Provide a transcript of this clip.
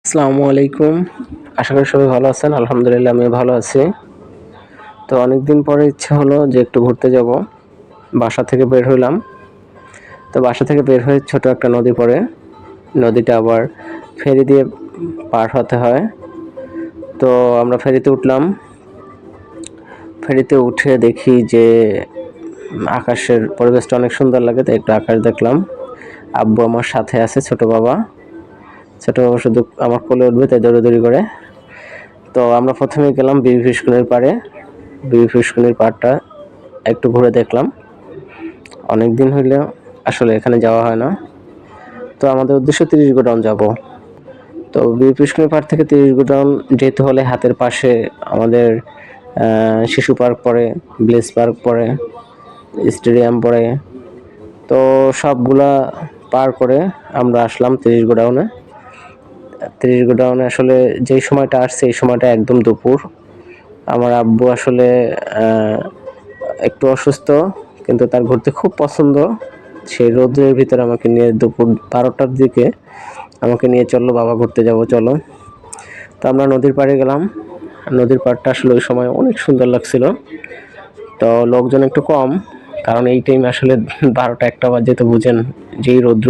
আসসালামু আলাইকুম। আশা করি সবাই ভালো আছেন। আলহামদুলিল্লাহ আমিও ভালো আছি। তো অনেকদিন পরে ইচ্ছা হলো যে একটু ঘুরতে যাব। বাসা থেকে বের হইলাম। তো বাসা থেকে বের হয়ে ছোট একটা নদী পড়ে। নদীটা আবার ফেরি দিয়ে পার হতে হয়। তো আমরা ফেরিতে উঠলাম। ফেরিতে উঠে দেখি যে আকাশের পরিবেশটা অনেক সুন্দর লাগে, তাই একটু আকাশ দেখলাম। আব্বু আমার সাথে আছে, ছোট বাবা। ছোট বাবা শুধু আমার কোলে উঠবে তাই দৌড়াদৌড়ি করে। তো আমরা প্রথমে গেলাম বিবি ফিশকুনির পাড়ে। বিবি ফিশকুনির পাড়টা একটু ঘুরে দেখলাম। অনেক দিন হইলেও আসলে এখানে যাওয়া হয় না। তো আমাদের উদ্দেশ্য 30 গোডাউন যাব। তো বিবি ফিশকুনির পাড় থেকে 30 গোডাউন যেতে হলে হাতের পাশে আমাদের শিশু পার্ক পড়ে, ব্লেস পার্ক পড়ে, স্টেডিয়াম পড়ে। তো সবগুলা পার করে আমরা আসলাম 30 গোডাউনে। 30 গোডাউনে আসলে যেই সময়টা আসছে এই সময়টা একদম দুপুর। আমার আব্বু আসলে একটু অসুস্থ, কিন্তু তার ঘুরতে খুব পছন্দ। সেই রোদের ভিতরে আমাকে নিয়ে দুপুর 12টার দিকে আমাকে নিয়ে চললো, বাবা ঘুরতে যাব চলো। তো আমরা নদীর পাড়ে গেলাম। নদীর পাড়টা আসলে ওই সময় অনেক সুন্দর লাগছিল। তো লোকজন একটু কম, কারণ এই টাইমে আসলে 12টা 1টা বাজে, তো বুঝেন যেই রৌদ্র,